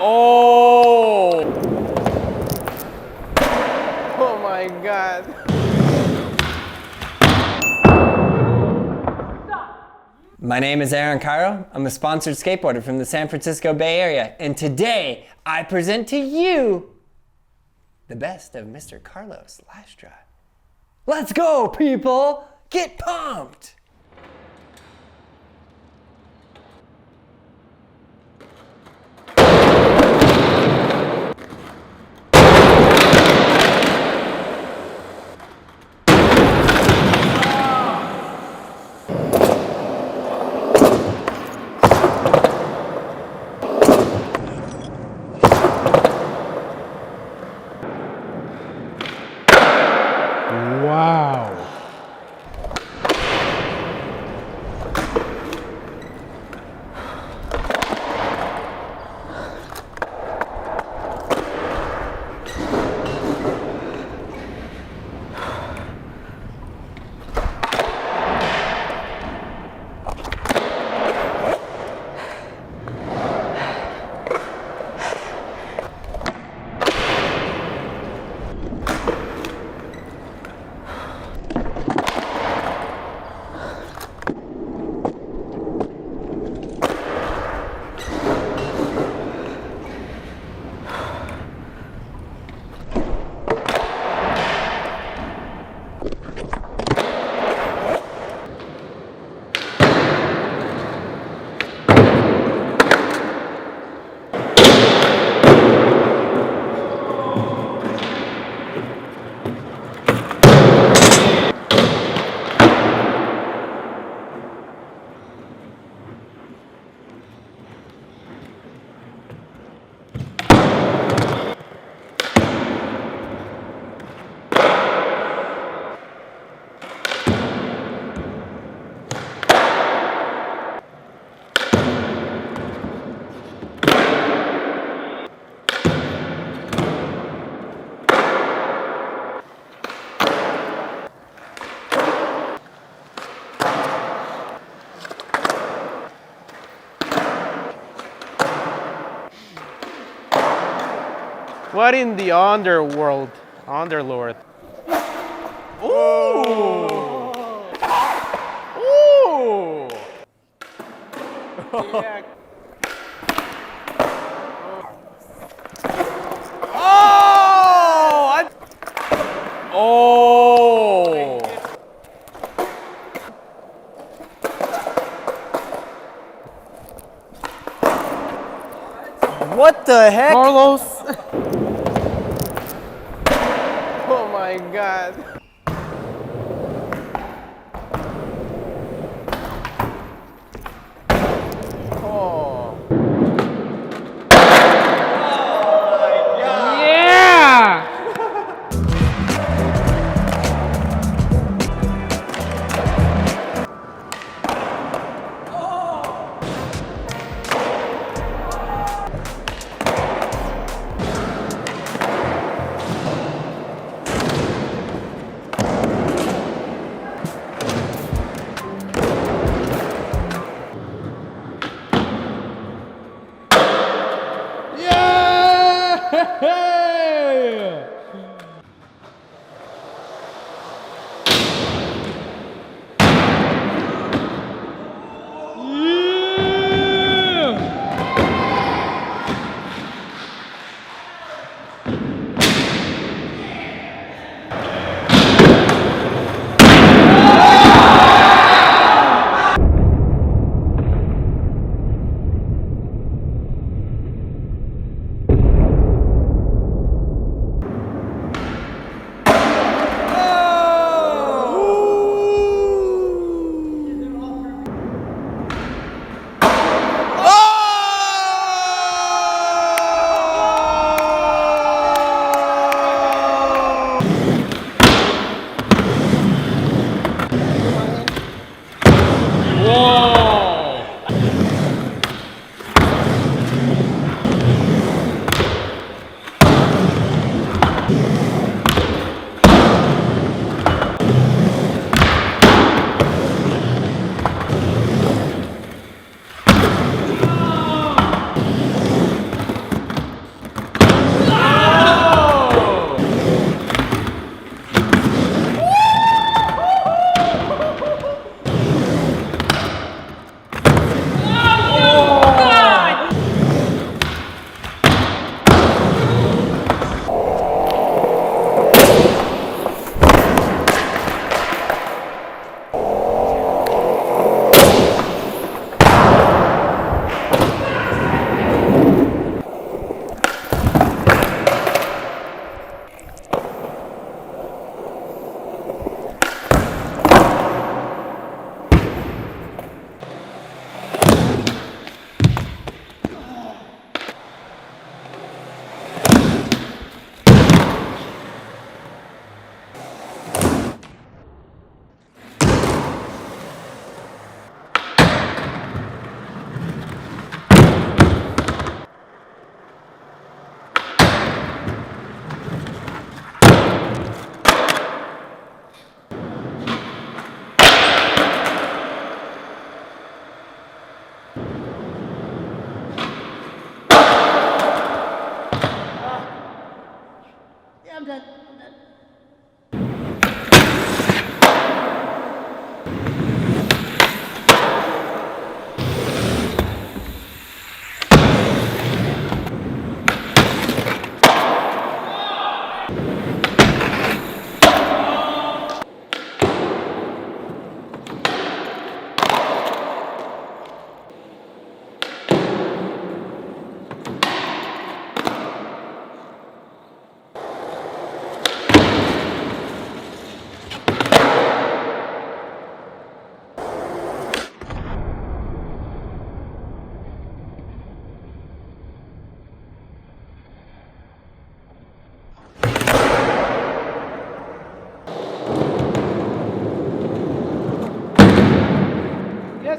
Oh! Oh my God. My name is Aaron Cairo. I'm a sponsored skateboarder from the San Francisco Bay Area. And today I present to you the best of Mr. Carlos Lastra. Let's go, people! Get pumped! Wow. What in the underworld? Underlord. Ooh! Ooh! Yeah. Oh! Oh! What the heck? Carlos! Oh my God. Oh. Yeah! Hey!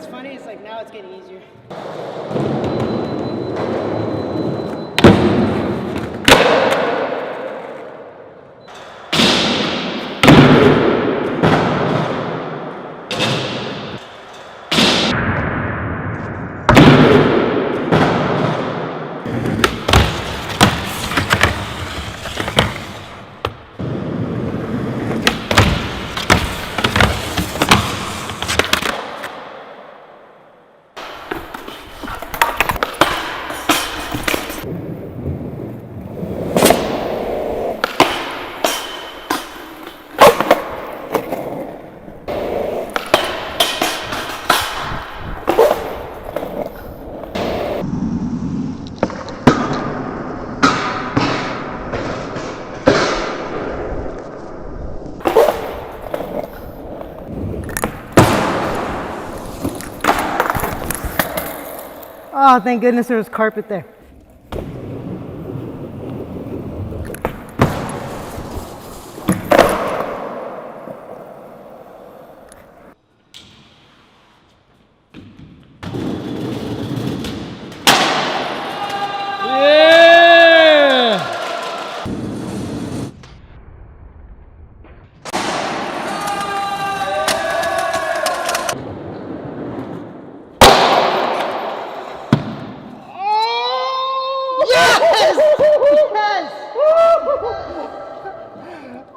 what's funny is like now it's getting easier. Oh, thank goodness there was carpet there.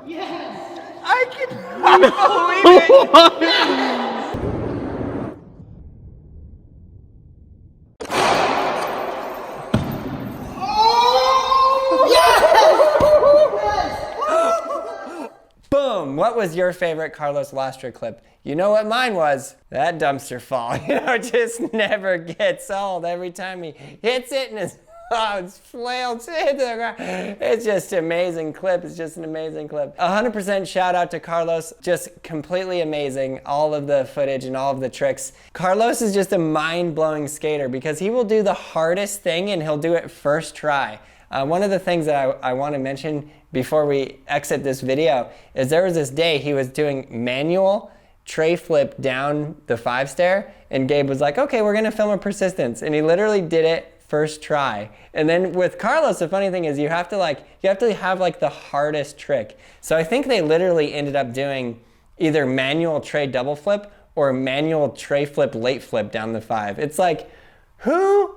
Yeah! I cannot believe it! Boom! What was your favorite Carlos Lastra clip? You know what mine was? That dumpster fall. You know, it just never gets old. Every time he hits it and it's flailed to the ground. It's just an amazing clip. It's just an amazing clip. 100% shout out to Carlos. Just completely amazing. All of the footage and all of the tricks. Carlos is just a mind-blowing skater because he will do the hardest thing and he'll do it first try. One of the things that I want to mention before we exit this video is there was this day he was doing manual tray flip down the 5-stair and Gabe was like, okay, we're gonna film a persistence, and he literally did it first try. And then with Carlos, the funny thing is you have to have like the hardest trick. So I think they literally ended up doing either manual tray double flip or manual tray flip late flip down the 5. It's like, who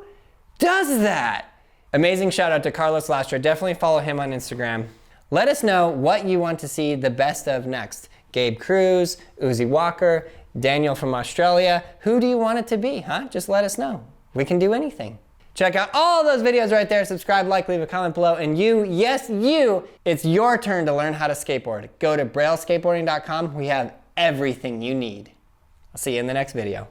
does that? Amazing shout out to Carlos Lastra. Definitely follow him on Instagram. Let us know what you want to see the best of next. Gabe Cruz, Uzi Walker, Daniel from Australia. Who do you want it to be, huh? Just let us know. We can do anything. Check out all those videos right there. Subscribe, like, leave a comment below. And you, yes you, it's your turn to learn how to skateboard. Go to brailleskateboarding.com. We have everything you need. I'll see you in the next video.